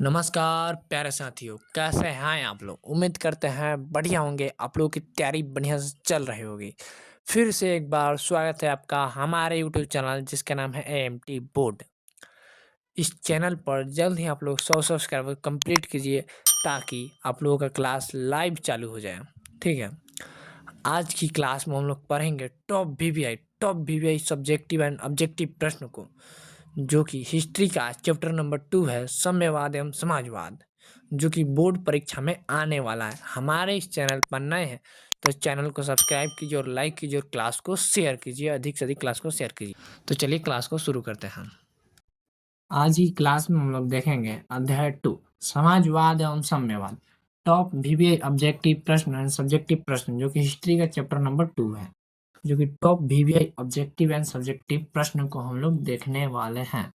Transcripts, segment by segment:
नमस्कार प्यारे साथियों, कैसे हैं आप लोग? उम्मीद करते हैं बढ़िया होंगे। आप लोगों की तैयारी बढ़िया से चल रही होगी। फिर से एक बार स्वागत है आपका हमारे यूट्यूब चैनल जिसका नाम है एएमटी बोर्ड। इस चैनल पर जल्द ही आप लोग 100 सब्सक्राइबर कंप्लीट कीजिए ताकि आप लोगों का क्लास लाइव चालू हो जाए। ठीक है। आज की क्लास में हम लोग पढ़ेंगे top VVI subjective and objective प्रश्न को, जो कि हिस्ट्री का चैप्टर नंबर 2 है, साम्यवाद एवं समाजवाद, जो कि बोर्ड परीक्षा में आने वाला है। हमारे इस चैनल पर नए हैं तो चैनल को सब्सक्राइब कीजिए और लाइक कीजिए और क्लास को शेयर कीजिए, अधिक से अधिक क्लास को शेयर कीजिए। तो चलिए क्लास को शुरू करते हैं। आज की क्लास में हम लोग देखेंगे अध्याय 2 समाजवाद एवं साम्यवाद, टॉप वीवीआई ऑब्जेक्टिव प्रश्न एंड सब्जेक्टिव प्रश्न, जो कि हिस्ट्री का चैप्टर नंबर 2 है। जो कि top VVI objective and subjective प्रश्न को हम लोग देखने वाले हैं।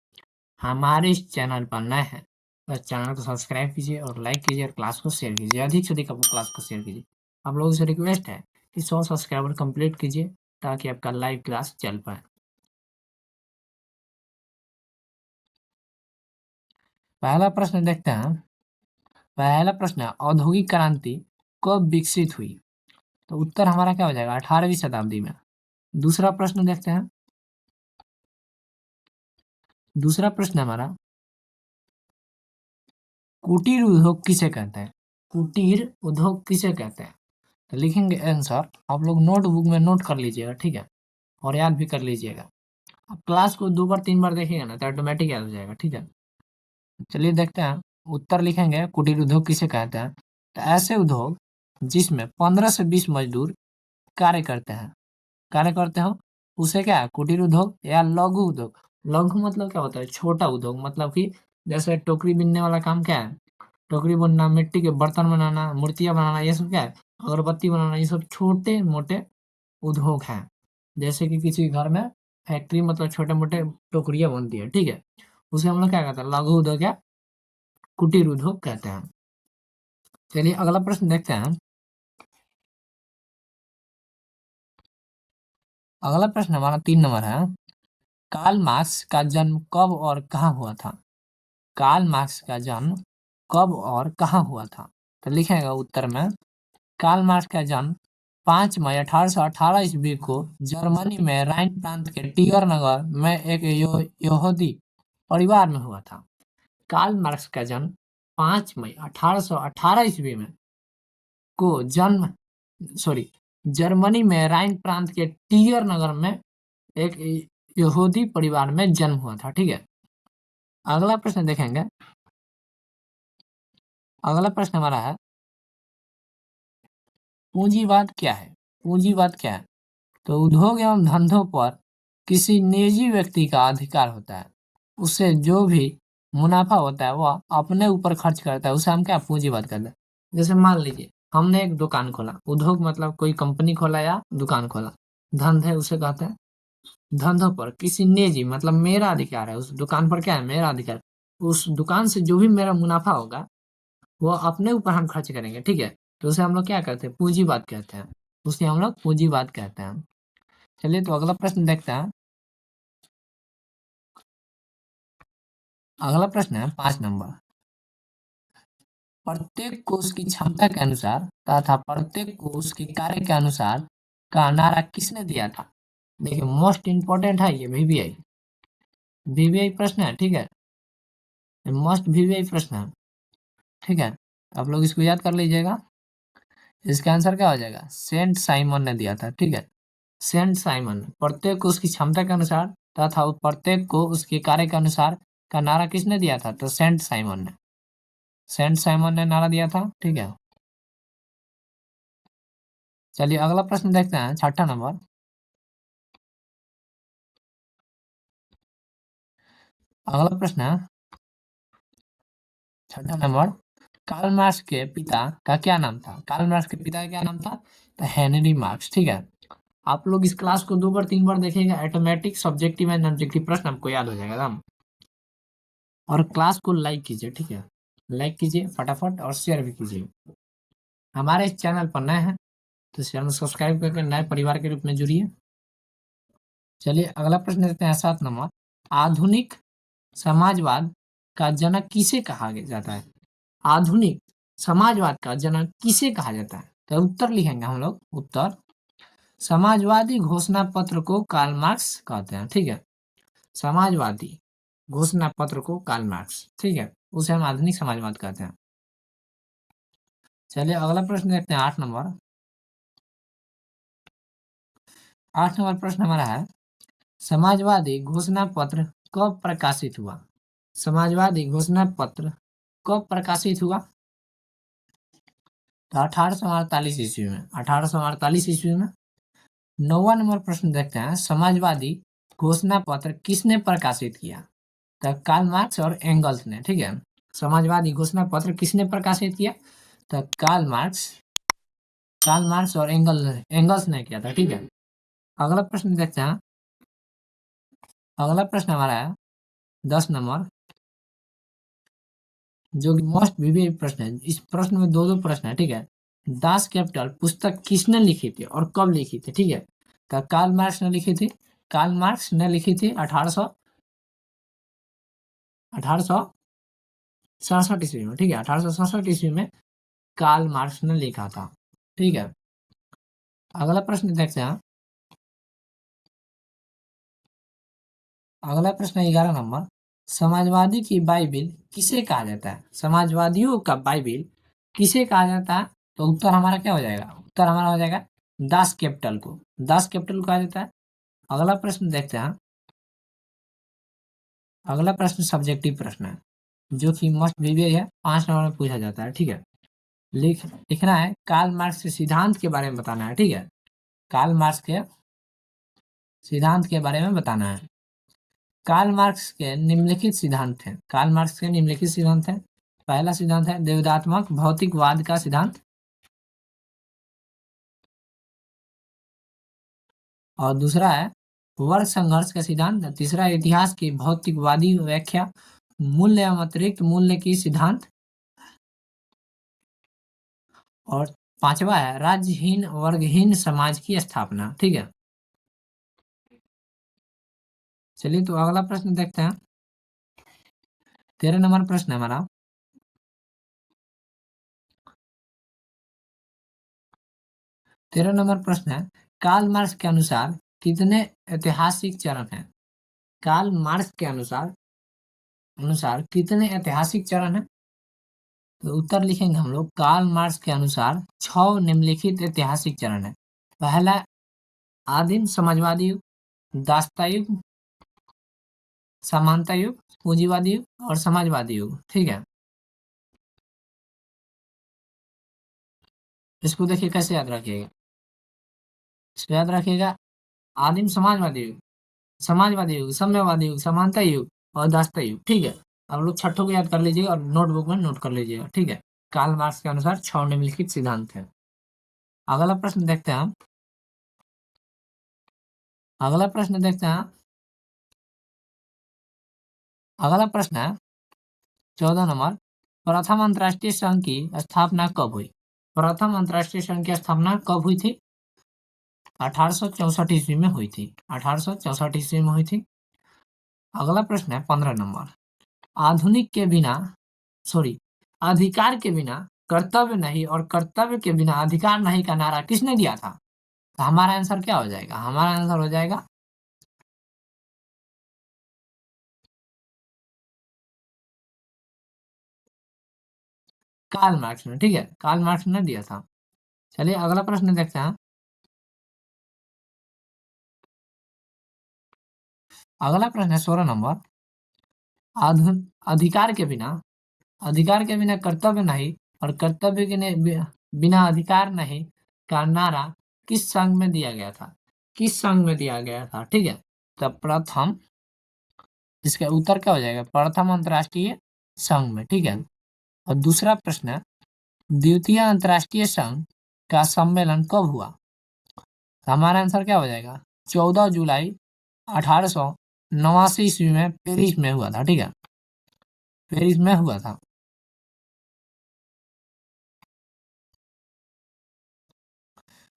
हमारे इस चैनल पर नए हैं तो चैनल को सब्सक्राइब कीजिए और लाइक कीजिए और क्लास को शेयर कीजिए, अधिक से अधिक अपनी क्लास को शेयर कीजिए। आप लोगों से रिक्वेस्ट है कि 100 सब्सक्राइबर कंप्लीट कीजिए ताकि आपका लाइव क्लास चल पाए। पहला प्रश्न देखते हैं। पहला प्रश्न है, औद्योगिक क्रांति कब विकसित हुई? तो उत्तर हमारा क्या हो जाएगा? 18वीं शताब्दी में। दूसरा प्रश्न देखते हैं। दूसरा प्रश्न हमारा, कुटीर उद्योग किसे कहते हैं? कुटीर उद्योग किसे कहते हैं? तो लिखेंगे आंसर, आप लोग नोटबुक में नोट कर लीजिएगा, ठीक है, और याद भी कर लीजिएगा। अब क्लास को 2 बार 3 बार देखिएगा ना तो ऑटोमेटिक याद हो जाएगा, ठीक है। चलिए देखते हैं। उत्तर लिखेंगे, कुटीर उद्योग किसे कहते हैं? तो ऐसे उद्योग जिसमें 15 से 20 मजदूर कार्य करते हैं, उसे क्या है? कुटीर उद्योग या लघु उद्योग। लघु मतलब क्या होता है? छोटा उद्योग, मतलब कि जैसे टोकरी बीनने वाला काम क्या है? टोकरी बुनना, मिट्टी के बर्तन बनाना, मूर्तियां बनाना, ये सब क्या है? अगरबत्ती बनाना, ये सब छोटे मोटे उद्योग हैं। जैसे कि किसी घर में फैक्ट्री, मतलब छोटे मोटे टोकरियां बनती है, ठीक है, उसे हम लोग क्या कहते हैं? लघु उद्योग या कुटीर उद्योग कहते हैं। चलिए अगला प्रश्न देखते हैं। अगला प्रश्न हमारा 3 नंबर है, कार्ल मार्क्स का जन्म कब और कहाँ हुआ था? कार्ल मार्क्स का जन्म कब और कहाँ हुआ था? तो लिखेगा उत्तर में, कार्ल मार्क्स का जन्म 5 मई 1818 ईस्वी को जर्मनी में राइन प्रांत के टिगर नगर में एक यहूदी परिवार में हुआ था। कार्ल मार्क्स का जन्म 5 मई 1818 ईस्वी में को जन्म सॉरी जर्मनी में राइन प्रांत के टिगर नगर में एक यहूदी परिवार में जन्म हुआ था, ठीक है। अगला प्रश्न देखेंगे। अगला प्रश्न हमारा है, पूंजीवाद क्या है? पूंजीवाद क्या है? तो उद्योग एवं धंधों पर किसी निजी व्यक्ति का अधिकार होता है, उससे जो भी मुनाफा होता है वह अपने ऊपर खर्च करता है, उसे हम क्या पूंजीवाद कहते हैं। जैसे मान लीजिए हमने एक दुकान खोला, उद्योग मतलब कोई कंपनी खोला या दुकान खोला, धंधे उसे कहते हैं। धंधों पर किसी निजी मतलब मेरा अधिकार है, उस दुकान पर क्या है? मेरा अधिकार। उस दुकान से जो भी मेरा मुनाफा होगा वो अपने ऊपर हम खर्च करेंगे, ठीक है, तो उसे हम लोग क्या कहते हैं? पूंजीवाद कहते हैं। उसे हम लोग पूंजीवाद कहते हैं। चलिए तो अगला प्रश्न देखते हैं। अगला प्रश्न है 5 नंबर, प्रत्येक को उसकी क्षमता के अनुसार तथा प्रत्येक को उसके कार्य के अनुसार का नारा किसने दिया था? देखिए मोस्ट इंपॉर्टेंट है ये वीवीआई। वीवीआई प्रश्न है, ठीक है, मोस्ट वीवीआई प्रश्न है, ठीक है। आप लोग इसको याद कर लीजिएगा। इसका आंसर क्या हो जाएगा? सेंट साइमन ने दिया था, ठीक है। सेंट साइमन, प्रत्येक को उसकी क्षमता के अनुसार तथा प्रत्येक को उसके कार्य के अनुसार का नारा किसने दिया था? तो सेंट साइमन ने। सेंट साइमन ने नारा दिया था, ठीक है। चलिए अगला प्रश्न देखते हैं, 6 नंबर। अगला प्रश्न है 6 नंबर, कार्ल मार्क्स के पिता का क्या नाम था? कार्ल मार्क्स के पिता का क्या नाम था? तो हेनरी मार्क्स, ठीक है। आप लोग इस क्लास को 2 बार 3 बार देखेंगे, ऑटोमेटिक सब्जेक्टिव एंड ऑब्जेक्टिव प्रश्न आपको याद हो जाएगा ना। और क्लास को लाइक कीजिए, ठीक है, लाइक कीजिए फटाफट और शेयर भी कीजिए। हमारे इस चैनल पर नए हैं तो चैनल सब्सक्राइब करके नए परिवार के रूप में जुड़िए। चलिए अगला प्रश्न देते हैं 7 नंबर, आधुनिक समाजवाद का जनक किसे कहा जाता है? आधुनिक समाजवाद का जनक किसे कहा जाता है? तो उत्तर लिखेंगे हम लोग। उत्तर, समाजवादी घोषणा पत्र को कार्ल मार्क्स कहते हैं। ठीक है, समाजवादी घोषणा पत्र को कार्ल मार्क्स, ठीक है, उसे हम आधुनिक समाजवाद कहते हैं। चलिए अगला प्रश्न देखते हैं, 8 नंबर। 8 नंबर प्रश्न हमारा है, समाजवादी घोषणा पत्र कब प्रकाशित हुआ? समाजवादी घोषणा पत्र कब प्रकाशित हुआ? तो 1848 ईस्वी में। 1848 ईस्वी में। 9वां नंबर प्रश्न देखते हैं, समाजवादी घोषणा पत्र किसने प्रकाशित किया? तो कार्ल मार्क्स और एंगल्स ने। ठीक है, समाजवादी घोषणा पत्र किसने प्रकाशित किया? तो कार्ल मार्क्स और एंगल्स ने किया था। ठीक है, अगला प्रश्न देखते हैं। अगला प्रश्न हमारा है 10 नंबर, जो कि मोस्ट विवेक प्रश्न है। इस प्रश्न में दो प्रश्न है। ठीक है, दास कैपिटल पुस्तक किसने लिखी थी और कब लिखी थी? ठीक है, तो कार्ल मार्क्स ने लिखी थी। कार्ल मार्क्स ने लिखी थी 1867 ईस्वी में। ठीक है, 1867 ईस्वी में कार्ल मार्क्स ने लिखा था। ठीक है, अगला प्रश्न देखते हैं। अगला प्रश्न 11 नंबर, समाजवादी की बाइबिल किसे कहा जाता है? समाजवादियों का बाइबिल किसे कहा जाता है? तो उत्तर हमारा क्या हो जाएगा? उत्तर हमारा हो जाएगा दास कैपिटल को। दास कैपिटल को कहा जाता है। अगला प्रश्न देखते हैं। अगला प्रश्न सब्जेक्टिव प्रश्न है, जो कि मस्ट विवेक है, 5 नंबर में पूछा जाता है। ठीक है, लिखना है, कार्ल मार्क्स के सिद्धांत के बारे में बताना है। ठीक है, कार्ल मार्क्स के सिद्धांत के बारे में बताना है। कार्ल मार्क्स के निम्नलिखित सिद्धांत हैं। कार्ल मार्क्स के निम्नलिखित सिद्धांत हैं। पहला सिद्धांत है देवदात्मक भौतिकवाद का सिद्धांत, और दूसरा है वर्ग संघर्ष का सिद्धांत। तीसरा इतिहास की भौतिकवादी व्याख्या, मूल्य एवं अतिरिक्त मूल्य की सिद्धांत, और 5वां है राज्यहीन वर्गहीन समाज की स्थापना। ठीक है, चलिए तो अगला प्रश्न देखते हैं। 13 नंबर प्रश्न है हमारा। 13 नंबर प्रश्न है, कार्ल मार्क्स के अनुसार कितने ऐतिहासिक चरण हैं? कार्ल मार्क्स के अनुसार कितने ऐतिहासिक चरण हैं? तो उत्तर लिखेंगे हम लोग, कार्ल मार्क्स के अनुसार 6 निम्नलिखित ऐतिहासिक चरण है। पहला आदिम समाजवादी युग, दासता युग, समानता युग, पूंजीवादी युग और समाजवादी युग। ठीक है, इसको देखिए कैसे याद रखिएगा। इसको याद रखिएगा, आदिम समाजवादी युग, साम्यवादी युग, समानता युग और दासता युग। ठीक है, आप लोग छठों को याद कर लीजिएगा और नोटबुक में नोट कर लीजिएगा। ठीक है, कार्ल मार्क्स के अनुसार 6 निम्नलिखित सिद्धांत हैं। अगला प्रश्न देखते हैं हम। अगला प्रश्न देखते हैं। अगला प्रश्न है 14 नंबर, प्रथम अंतर्राष्ट्रीय संघ की स्थापना कब हुई? प्रथम अंतर्राष्ट्रीय संघ की स्थापना कब हुई थी? 1864 ईस्वी में हुई थी। 1864 ईस्वी में हुई थी। अगला प्रश्न है 15 नंबर, आधुनिक के बिना सॉरी अधिकार के बिना कर्तव्य नहीं और कर्तव्य के बिना अधिकार नहीं का नारा किसने दिया था? तो हमारा आंसर क्या हो जाएगा? हमारा आंसर हो जाएगा कार्ल मार्क्स ने। ठीक है, कार्ल मार्क्स ने दिया था। चलिए अगला प्रश्न देखते हैं। अगला प्रश्न है 16 नंबर, अधिकार के बिना कर्तव्य नहीं और कर्तव्य के बिना अधिकार नहीं का नारा किस संघ में दिया गया था? किस संघ में दिया गया था? ठीक है, तो प्रथम, इसका उत्तर क्या हो जाएगा? प्रथम अंतर्राष्ट्रीय संघ में। ठीक है, और दूसरा प्रश्न है, द्वितीय अंतर्राष्ट्रीय संघ का सम्मेलन कब हुआ? हमारा आंसर क्या हो जाएगा? 14 जुलाई 1889 ईस्वी में पेरिस में हुआ था। ठीक है, पेरिस में हुआ था।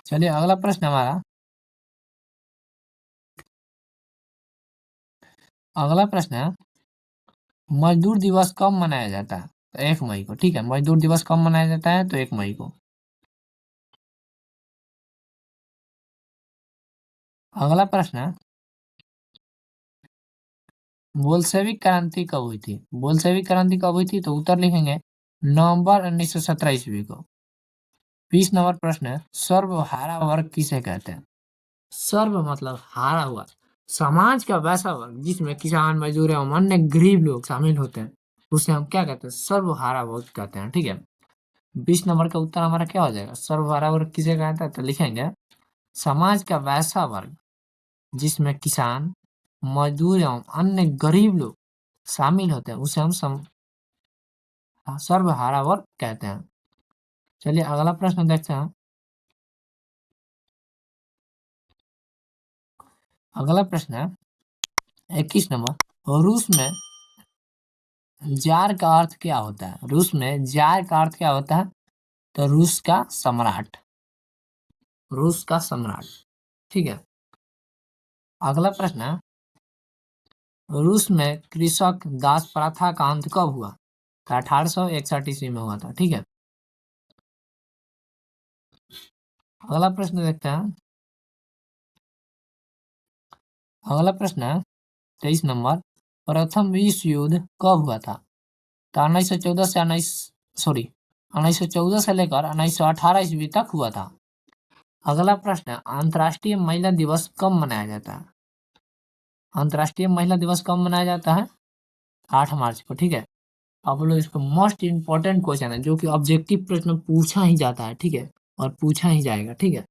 चलिए अगला प्रश्न हमारा। अगला प्रश्न है मजदूर दिवस कब मनाया जाता है? तो 1 मई को। ठीक है, मजदूर दिवस कब मनाया जाता है? तो 1 मई को। अगला प्रश्न है, बोल्शेविक क्रांति कब हुई थी? बोल्शेविक क्रांति कब हुई थी? तो उत्तर लिखेंगे नवंबर 1917 ईस्वी को। 20 नंबर प्रश्न है, सर्वहारा वर्ग किसे कहते हैं? सर्व मतलब हारा हुआ, समाज का वैसा वर्ग जिसमें किसान, मजदूर एवं अन्य गरीब लोग शामिल होते हैं, उसे हम क्या कहते हैं? सर्वहारा वर्ग कहते हैं। ठीक है, 20 नंबर का उत्तर हमारा क्या हो जाएगा? सर्वहारा वर्ग किसे कहते हैं? तो लिखेंगे समाज का वैसा वर्ग जिसमें किसान, मजदूर एवं अन्य गरीब लोग शामिल होते हैं, उसे हम सर्वहारा वर्ग कहते हैं। चलिए अगला प्रश्न देखते हैं। अगला प्रश्न है 21 नंबर, रूस में जार का अर्थ क्या होता है? रूस में जार का अर्थ क्या होता है? तो रूस का सम्राट। रूस का सम्राट। ठीक है, अगला प्रश्न है, रूस में कृषक दास प्रथा का अंत कब हुआ? तो 1861 ईस्वी में हुआ था। ठीक है, अगला प्रश्न देखते हैं। अगला प्रश्न है 23 नंबर, प्रथम विश्व युद्ध कब हुआ था? तो 1914 से 1914 से लेकर 1918 ईस्वी तक हुआ था। अगला प्रश्न है, अंतर्राष्ट्रीय महिला दिवस कब मनाया जाता है? अंतर्राष्ट्रीय महिला दिवस कब मनाया जाता है? 8 मार्च को। ठीक है, आप लोग इसको मोस्ट इंपॉर्टेंट क्वेश्चन है जो कि ऑब्जेक्टिव प्रश्न में पूछा ही जाता है। ठीक है, और पूछा ही जाएगा। ठीक है,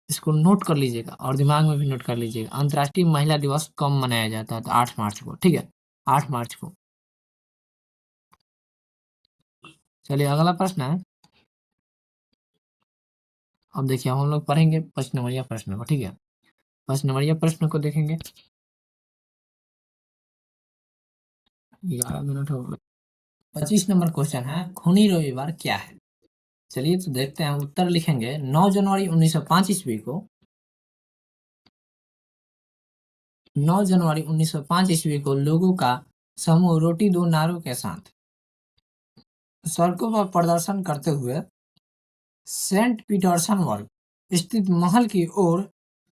इसको नोट कर लीजिएगा और दिमाग में भी नोट कर लीजिएगा। अंतर्राष्ट्रीय महिला दिवस कब मनाया जाता है? तो 8 मार्च को। ठीक है, 8 मार्च को। चलिए अगला प्रश्न है, अब देखिए हम लोग पढ़ेंगे 5 नंबरिया प्रश्न को। ठीक है, 5 नंबरिया प्रश्न को देखेंगे। 11 मिनट हो गए। 25 नंबर क्वेश्चन है, खूनी रविवार क्या है? चलिए तो देखते हैं, उत्तर लिखेंगे 9 जनवरी 1905 ईस्वी को। 9 जनवरी 1905 ईस्वी को लोगों का समूह रोटी दो नारों के साथ सड़कों पर प्रदर्शन करते हुए सेंट पीटर्सबर्ग स्थित महल की ओर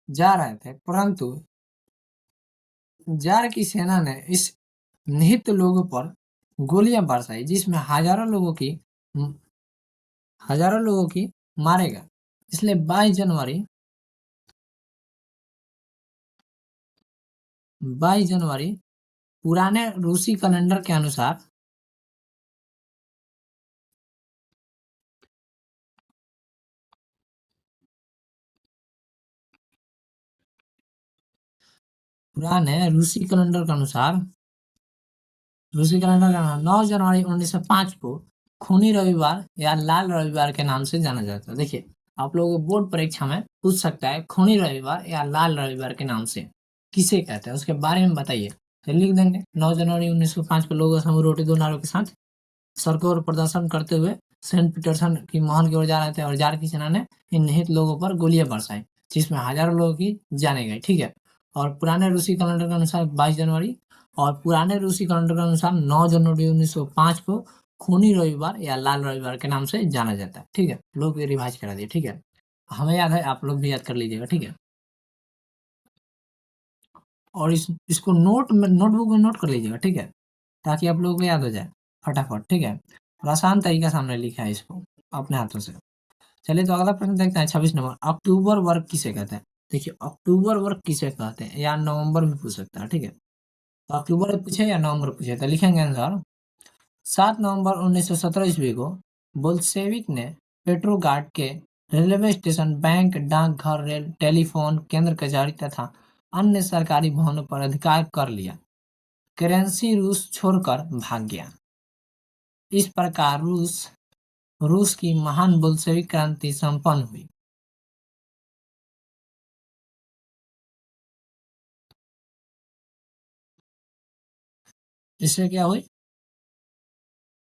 जा रहे थे, परंतु जार की सेना ने इस निहित लोगों पर गोलियां बरसाई, जिसमें हजारों लोगों की मारे गए। इसलिए 22 जनवरी पुराने रूसी कैलेंडर के अनुसार पुराने रूसी कैलेंडर के अनुसार 9 जनवरी 1905 को खूनी रविवार या लाल रविवार के नाम से जाना जाता है। देखिए आप लोगों को बोर्ड परीक्षा में पूछ सकता है, खूनी रविवार या लाल रविवार के नाम से किसे कहते हैं, उसके बारे में बताइए। तो लिख देंगे 9 जनवरी 1905 को लोग समूह रोटी दो नारों के साथ सड़कों पर प्रदर्शन करते हुए सेंट पीटरसन की महल की ओर जा रहे थे और जार की सेना ने इन निहित लोगों पर गोलियां बरसाई, जिसमें हजारों लोगों की जाने गई। ठीक है, और पुराने रूसी कैलेंडर के अनुसार 22 जनवरी, और पुराने रूसी कैलेंडर के अनुसार 9 जनवरी 1905 को खूनी रविवार या लाल रविवार के नाम से जाना जाता है। ठीक है, लोग ये रिवाइज करा दिए। ठीक है, हमें याद है, आप लोग भी याद कर लीजिएगा। ठीक है, और इसको नोटबुक में नोट कर लीजिएगा। ठीक है, ताकि आप लोगों को याद हो जाए फटाफट। ठीक है, और आसान तरीका से हमने लिखा है इसको अपने हाथों से। चलिए तो अगला प्रश्न देखते हैं 26 नंबर, अक्टूबर वर्ग किसे कहते हैं? देखिए अक्टूबर वर्ग किसे कहते हैं, या नवंबर भी पूछ सकता है। ठीक है, तो अक्टूबर पूछे या नवंबर पूछे, तो लिखेंगे आंसर 7 नवंबर 1917 ईस्वी को बोल्शेविक ने पेट्रोग्राड के रेलवे स्टेशन, बैंक, डाकघर, रेल, टेलीफोन केंद्र, कचहरी तथा अन्य सरकारी भवनों पर अधिकार कर लिया। करेंसी रूस छोड़कर भाग गया। इस प्रकार रूस रूस की महान बोल्शेविक क्रांति संपन्न हुई। इससे क्या हुई?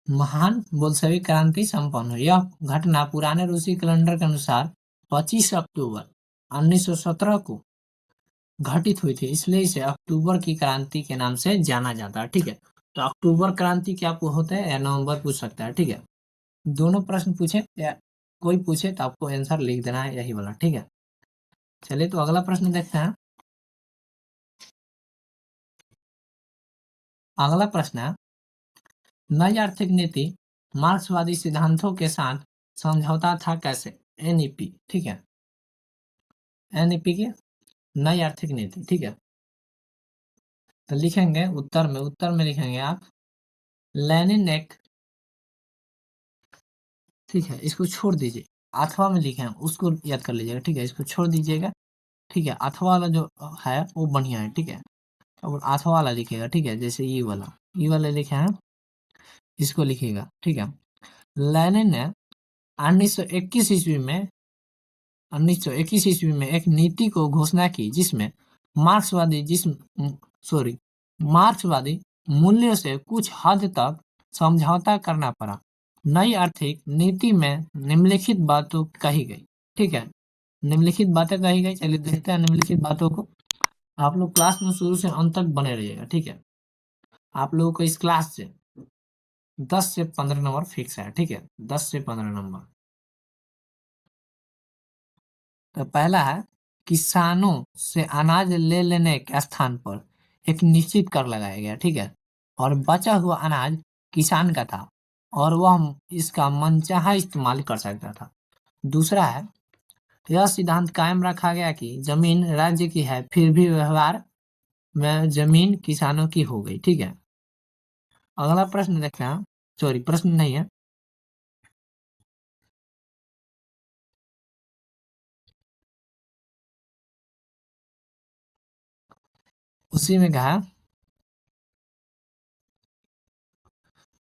महान बोल्शेविक क्रांति संपन्न हुई। यह घटना पुराने रूसी कैलेंडर के अनुसार 25 अक्टूबर 1917 को घटित हुई थी, इसलिए इसे अक्टूबर की क्रांति के नाम से जाना जाता है। ठीक है, तो अक्टूबर क्रांति क्या होता है या नवंबर पूछ सकता है, ठीक है। दोनों प्रश्न पूछे या कोई पूछे तो आपको आंसर लिख देना है यही वाला, ठीक है। चलिए तो अगला प्रश्न देखते हैं। अगला प्रश्न है, नई आर्थिक नीति मार्क्सवादी सिद्धांतों के साथ समझौता था कैसे? एनईपी, ठीक है। एनईपी की नई आर्थिक नीति, ठीक है। तो लिखेंगे उत्तर में लिखेंगे आप लेनिन एक, ठीक है। इसको छोड़ दीजिए, अथवा में लिखे हैं उसको याद कर लीजिएगा, ठीक है। इसको छोड़ दीजिएगा, ठीक है। अथवा वाला जो है वो बढ़िया है, ठीक है। अब अथवा वाला लिखेगा, ठीक है। जैसे ये वाला लिखे हैं, इसको लिखिएगा, ठीक है। लेनिन ने 1921 ईस्वी में 1921 ईस्वी में एक नीति को घोषणा की जिसमें मार्क्सवादी जिस सॉरी मार्क्सवादी मूल्यों से कुछ हद तक समझौता करना पड़ा। नई आर्थिक नीति में निम्नलिखित बातों कही गई, ठीक है। निम्नलिखित बातें कही गई, चलिए देखते हैं निम्नलिखित बातों को। आप लोग क्लास में शुरू से अंत तक बने रहिएगा, ठीक है। आप लोगों को इस क्लास से 10 से 15 नंबर फिक्स है, ठीक है। 10 से 15 नंबर। तो पहला है, किसानों से अनाज ले लेने के स्थान पर एक निश्चित कर लगाया गया, ठीक है। और बचा हुआ अनाज किसान का था और वह इसका मनचाहा इस्तेमाल कर सकता था। दूसरा है, यह सिद्धांत कायम रखा गया कि जमीन राज्य की है फिर भी व्यवहार में जमीन किसानों की हो गई, ठीक है। अगला प्रश्न देखते हैं, सॉरी प्रश्न नहीं है, उसी में कहा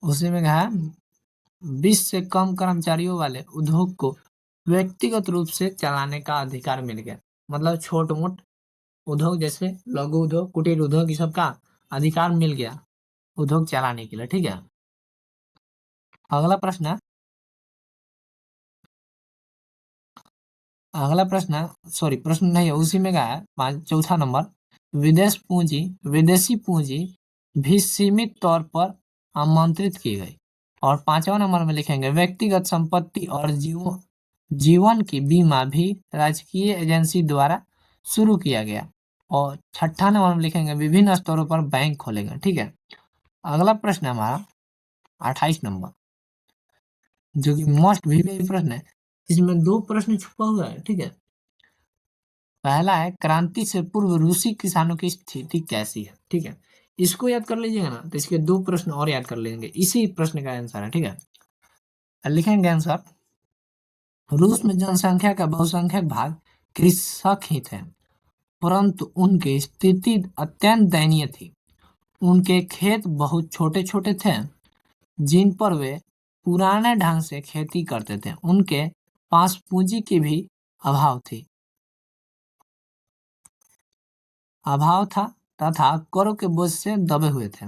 उसी में कहा 20 से कम कर्मचारियों वाले उद्योग को व्यक्तिगत रूप से चलाने का अधिकार मिल गया। मतलब छोट मोट उद्योग जैसे लघु उद्योग, कुटीर उद्योग, ये सब का अधिकार मिल गया उद्योग चलाने के लिए, ठीक है। अगला प्रश्न है, अगला प्रश्न है सॉरी प्रश्न नहीं है, उसी में का है चौथा नंबर, विदेशी पूंजी भी सीमित तौर पर आमंत्रित की गई। और पांचवा नंबर में लिखेंगे व्यक्तिगत संपत्ति और जीवन की बीमा भी राजकीय एजेंसी द्वारा शुरू किया गया। और छठा नंबर में लिखेंगे विभिन्न स्तरों पर बैंक खोलेंगे, ठीक है। अगला प्रश्न है हमारा 28 नंबर, जो कि मोस्ट वीवीआईपी प्रश्न है। इसमें दो प्रश्न छुपा हुआ है, ठीक है। पहला है, क्रांति से पूर्व रूसी किसानों की स्थिति कैसी है, ठीक है। इसको याद कर लीजिएगा ना, तो इसके दो प्रश्न और याद कर लेंगे, इसी प्रश्न का आंसर है, ठीक है। लिखेंगे आंसर, रूस में जनसंख्या का बहुसंख्यक भाग कृषक ही थे, परंतु उनकी स्थिति अत्यंत दयनीय थी। उनके खेत बहुत छोटे छोटे थे जिन पर वे पुराने ढंग से खेती करते थे। उनके पास पूंजी की भी अभाव थी अभाव था तथा करों के बोझ से दबे हुए थे।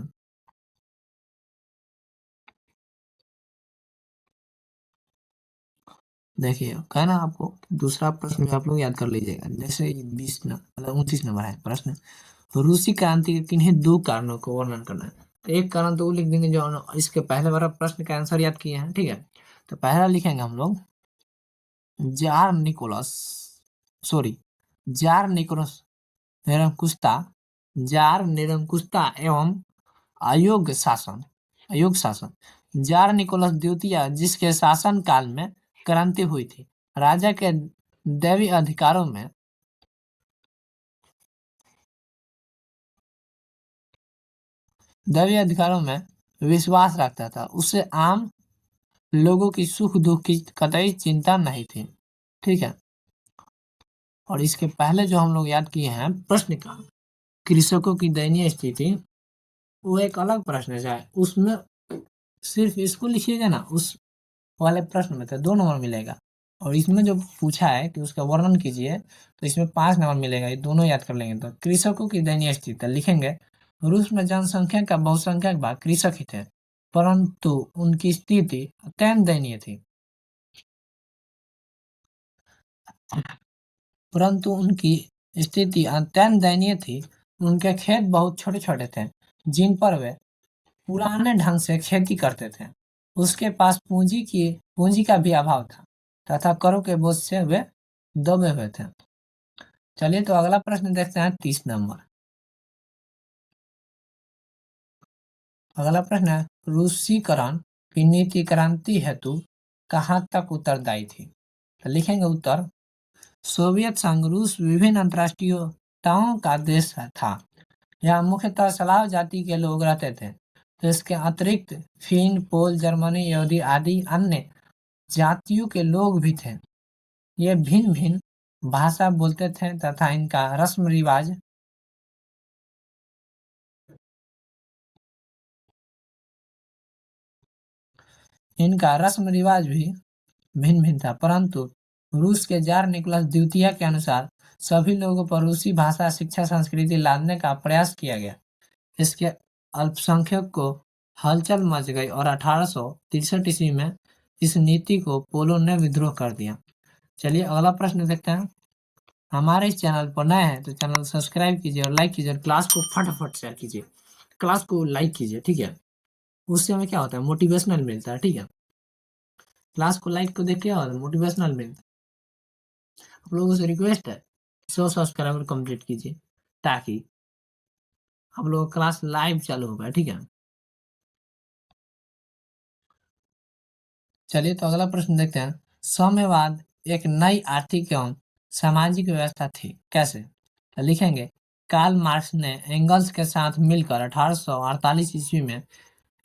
देखिए कहना आपको, दूसरा प्रश्न भी आप लोग याद कर लीजिएगा। जैसे 20 न मतलब 29 नंबर है प्रश्न, रूसी क्रांति के किन्हीं दो कारणों को वर्णन करना है। तो एक कारण तो वो लिख देंगे जो इसके पहले वाला प्रश्न का आंसर याद किए हैं, ठीक है। तो पहला लिखेंगे हम लोग tsar Nicholas sorry tsar Nicholas निरंकुशता जार निरंकुशता एवं अयोग्य शासन जार निकोलस द्वितीय जिसके शासन काल में क्रांति हुई थी, राजा के दैवी अधिकारों में दैवीय अधिकारों में विश्वास रखता था। उससे आम लोगों की सुख दुख की कतई चिंता नहीं थी, ठीक है। और इसके पहले जो हम लोग याद किए हैं प्रश्न का, कृषकों की दयनीय स्थिति, वो एक अलग प्रश्न है। उसमें सिर्फ इसको लिखिएगा ना, उस वाले प्रश्न में तो 2 नंबर मिलेगा। और इसमें जो पूछा है कि उसका वर्णन कीजिए, तो इसमें 5 नंबर मिलेगा। ये दोनों याद कर लेंगे। तो कृषकों की दयनीय स्थिति लिखेंगे, रूस में जनसंख्या का बहुसंख्यक भाग कृषक ही थे, परंतु उनकी स्थिति अत्यंत दयनीय थी परंतु उनकी स्थिति अत्यंत दयनीय थी। उनके खेत बहुत छोटे छोटे थे जिन पर वे पुराने ढंग से खेती करते थे। उसके पास पूंजी का भी अभाव था तथा करों के बोझ से वे दबे हुए थे। चलिए तो अगला प्रश्न देखते हैं 30 नंबर। अगला प्रश्न है, रूसीकरण की नीति क्रांति हेतु कहाँ तक उत्तरदायी थी? तो लिखेंगे उत्तर, सोवियत संघ रूस विभिन्न अंतरराष्ट्रीयताओं का देश था। यहाँ मुख्यतः स्लाव जाति के लोग रहते थे। तो इसके अतिरिक्त फिन, पोल, जर्मनी, यहूदी आदि अन्य जातियों के लोग भी थे। ये भिन्न भिन्न भाषा बोलते थे तथा इनका रस्म रिवाज भी भिन्न भिन्न था, परंतु रूस के जार निकोलस द्वितीय के अनुसार सभी लोगों पर रूसी भाषा, शिक्षा, संस्कृति लादने का प्रयास किया गया। इसके अल्पसंख्यक को हलचल मच गई और 1863 ईस्वी में इस नीति को पोलो ने विद्रोह कर दिया। चलिए अगला प्रश्न देखते हैं। हमारे इस चैनल पर नए हैं तो चैनल सब्सक्राइब कीजिए और लाइक कीजिए, क्लास को फटाफट शेयर कीजिए, क्लास को लाइक कीजिए, ठीक है। उससे हमें क्या होता है, मोटिवेशनल मिलता है, ठीक है। क्लास को लाइक को देख के और मोटिवेशनल मिलता है। आप लोगों से रिक्वेस्ट है 100 सब्सक्राइबर कंप्लीट कीजिए ताकि आप लोगों का क्लास लाइव चालू होगा, ठीक है। चलिए तो अगला प्रश्न देखते हैं। साम्यवाद एक नई आर्थिक एवं सामाजिक व्यवस्था थी, कैसे? तो लिखेंगे, कार्ल मार्क्स ने एंगल्स के साथ मिलकर 1848 ईस्वी में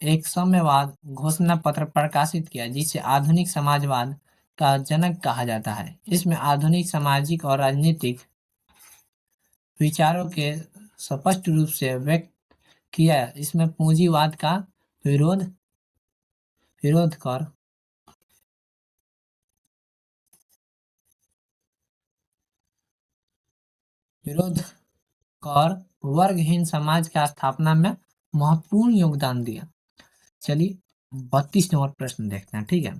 एक साम्यवाद घोषणा पत्र प्रकाशित किया जिसे आधुनिक समाजवाद का जनक कहा जाता है। इसमें आधुनिक सामाजिक और राजनीतिक विचारों के स्पष्ट रूप से व्यक्त किया। इसमें पूंजीवाद का विरोध विरोध कर विरोध कर वर्गहीन समाज की स्थापना में महत्वपूर्ण योगदान दिया। चलिए 32 नंबर प्रश्न देखते हैं, ठीक है।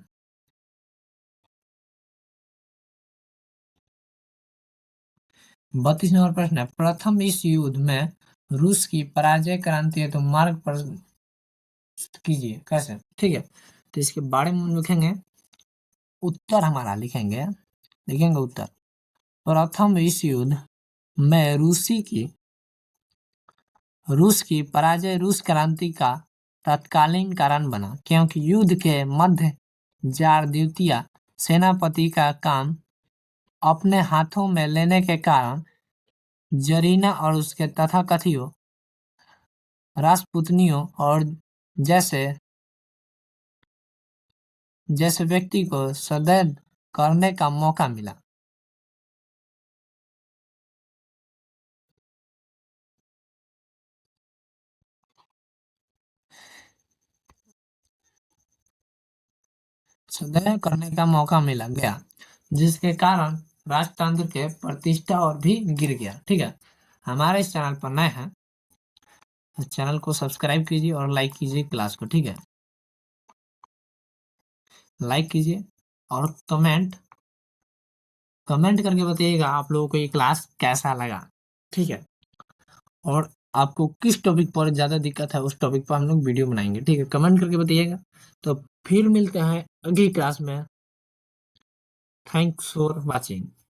32 नंबर प्रश्न है, प्रथम विश्व युद्ध में रूस की पराजय क्रांति है तो मार्ग पर कीजिए, कैसे? ठीक है, तो इसके बारे में लिखेंगे उत्तर, हमारा लिखेंगे उत्तर, प्रथम विश्व युद्ध में रूस की पराजय रूस क्रांति का तत्कालीन कारण बना, क्योंकि युद्ध के मध्य जार द्वितीय सेनापति का काम अपने हाथों में लेने के कारण जरीना और उसके तथाकथियों राजपुतनियों और जैसे जैसे व्यक्ति को सदैव करने का मौका मिला। सदैव करने का मौका मिला गया, जिसके कारण राजतंत्र के प्रतिष्ठा और भी गिर गया, ठीक है। हमारे इस चैनल पर नए हैं तो चैनल को सब्सक्राइब कीजिए और लाइक कीजिए क्लास को, ठीक है। लाइक कीजिए और कमेंट करके बताइएगा आप लोगों को ये क्लास कैसा लगा, ठीक है। और आपको किस टॉपिक पर ज़्यादा दिक्कत है उस टॉपिक पर हम लोग वीडियो बनाएंगे, ठीक है। कमेंट करके बताइएगा। तो फिर मिलते हैं अगली क्लास में। Thanks for watching.